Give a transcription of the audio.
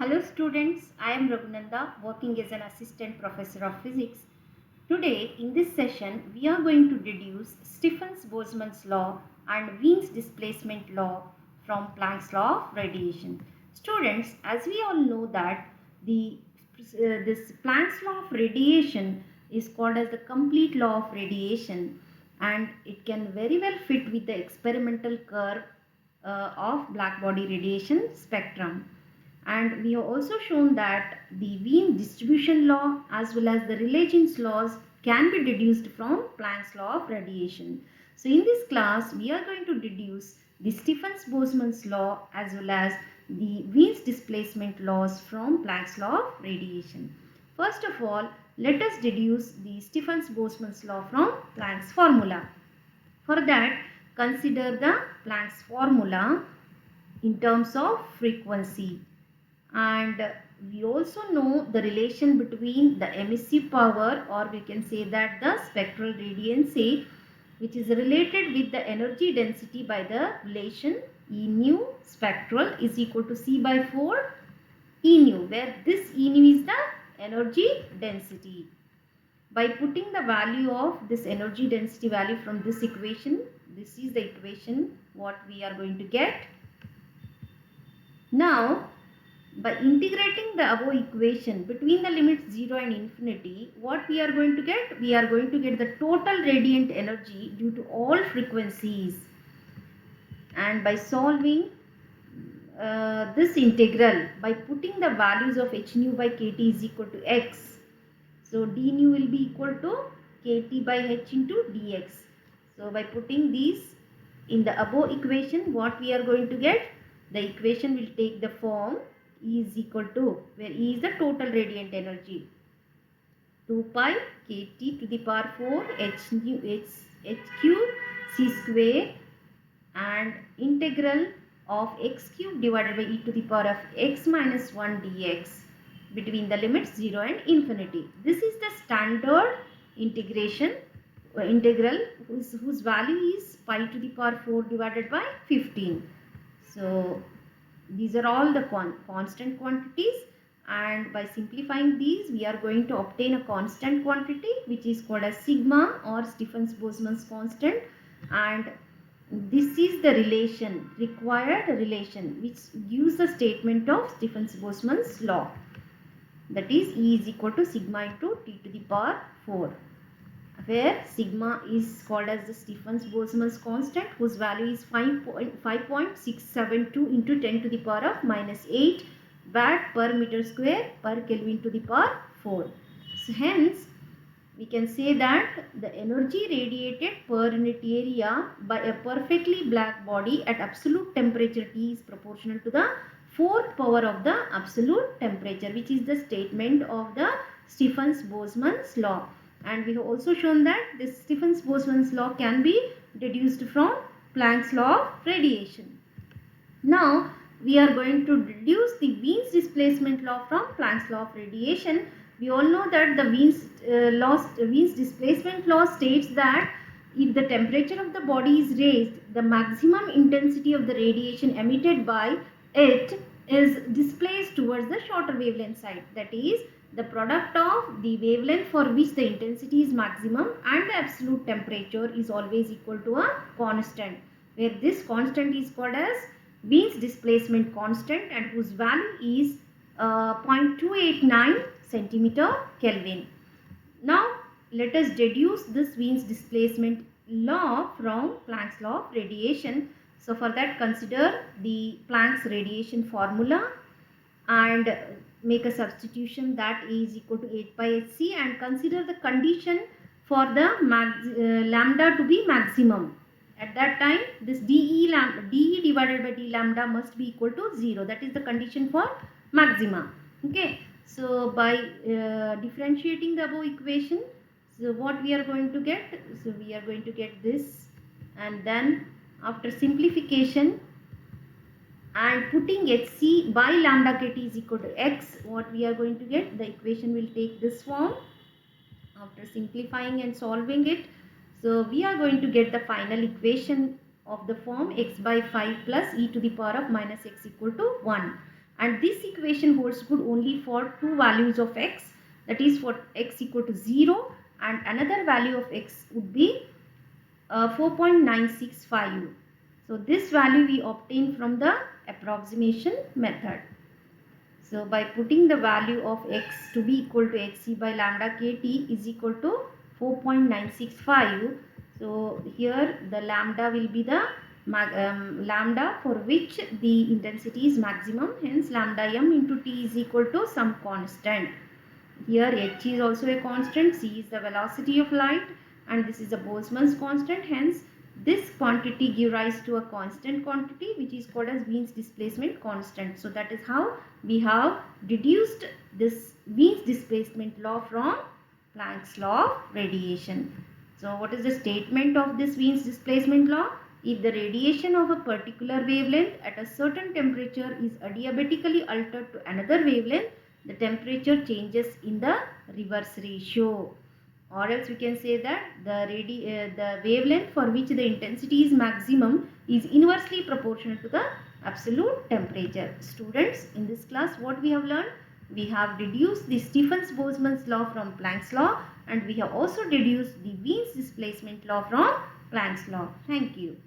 Hello students, I am Raghunanda working as an assistant professor of physics. Today in this session we are going to deduce Stephens-Boseman's law and Wien's displacement law from Planck's law of radiation. Students, as we all know that this Planck's law of radiation is called as the complete law of radiation, and it can very well fit with the experimental curve of black body radiation spectrum. And we have also shown that the Wien distribution law as well as the Rayleigh-Jeans laws can be deduced from Planck's law of radiation. So in this class we are going to deduce the Stephens-Boseman's law as well as the Wien's displacement laws from Planck's law of radiation. First of all, let us deduce the Stephens-Boseman's law from Planck's formula. For that, consider the Planck's formula in terms of frequency. And we also know the relation between the emissive power, or we can say that the spectral radiancy, which is related with the energy density by the relation E nu spectral is equal to C by 4 E nu, where this E nu is the energy density. By putting the value of this energy density value from this equation, this is the equation what we are going to get. Now, by integrating the above equation between the limits 0 and infinity, what we are going to get? We are going to get the total radiant energy due to all frequencies. And by solving this integral, by putting the values of h nu by kt is equal to x. So d nu will be equal to kt by h into dx. So by putting these in the above equation, what we are going to get? The equation will take the form E is equal to, where E is the total radiant energy, 2 pi kt to the power 4 h cube c square, and integral of x cube divided by e to the power of x minus 1 dx between the limits 0 and infinity. This is the standard integral whose value is pi to the power 4 divided by 15. So these are all the constant quantities, and by simplifying these we are going to obtain a constant quantity which is called as sigma, or Stephens-Boseman's constant, and this is the required relation which gives the statement of Stephens-Boseman's law, that is E is equal to sigma into t to the power 4, where sigma is called as the Stephens-Boseman's constant, whose value is 5.672 into 10 to the power of minus 8 watt per meter square per Kelvin to the power 4. So hence we can say that the energy radiated per unit area by a perfectly black body at absolute temperature T is proportional to the fourth power of the absolute temperature, which is the statement of the Stephens-Boseman's law. And we have also shown that this Stephens-Boseman's law can be deduced from Planck's law of radiation. Now we are going to deduce the Wien's displacement law from Planck's law of radiation. We all know that the Wien's displacement law states that if the temperature of the body is raised, the maximum intensity of the radiation emitted by it is displaced towards the shorter wavelength side. That is, the product of the wavelength for which the intensity is maximum and the absolute temperature is always equal to a constant, where this constant is called as Wien's displacement constant, and whose value is 0.289 centimeter Kelvin. Now let us deduce this Wien's displacement law from Planck's law of radiation. So for that, consider the Planck's radiation formula and make a substitution that A is equal to 8 pi hc, and consider the condition for the lambda to be maximum. At that time, this dE divided by d lambda must be equal to 0. That is the condition for maxima. Okay. So by differentiating the above equation, so what we are going to get? So we are going to get this, and then after simplification and putting hc by lambda kt is equal to x, what we are going to get? The equation will take this form after simplifying and solving it. So we are going to get the final equation of the form x by 5 plus e to the power of minus x equal to 1. and this equation holds good only for two values of x, that is for x equal to 0 and another value of x would be 4.965. So this value we obtain from the approximation method. So by putting the value of x to be equal to xc by lambda kt is equal to 4.965. So here the lambda will be the lambda for which the intensity is maximum, hence lambda m into t is equal to some constant. Here h is also a constant, c is the velocity of light, and this is the Boltzmann's constant. Hence this quantity gives rise to a constant quantity which is called as Wien's displacement constant. So that is how we have deduced this Wien's displacement law from Planck's law of radiation. So what is the statement of this Wien's displacement law? If the radiation of a particular wavelength at a certain temperature is adiabatically altered to another wavelength, the temperature changes in the reverse ratio. Or else we can say that the wavelength for which the intensity is maximum is inversely proportional to the absolute temperature. Students, in this class what we have learned? We have deduced the Stephens-Boltzmann's law from Planck's law, and we have also deduced the Wien's displacement law from Planck's law. Thank you.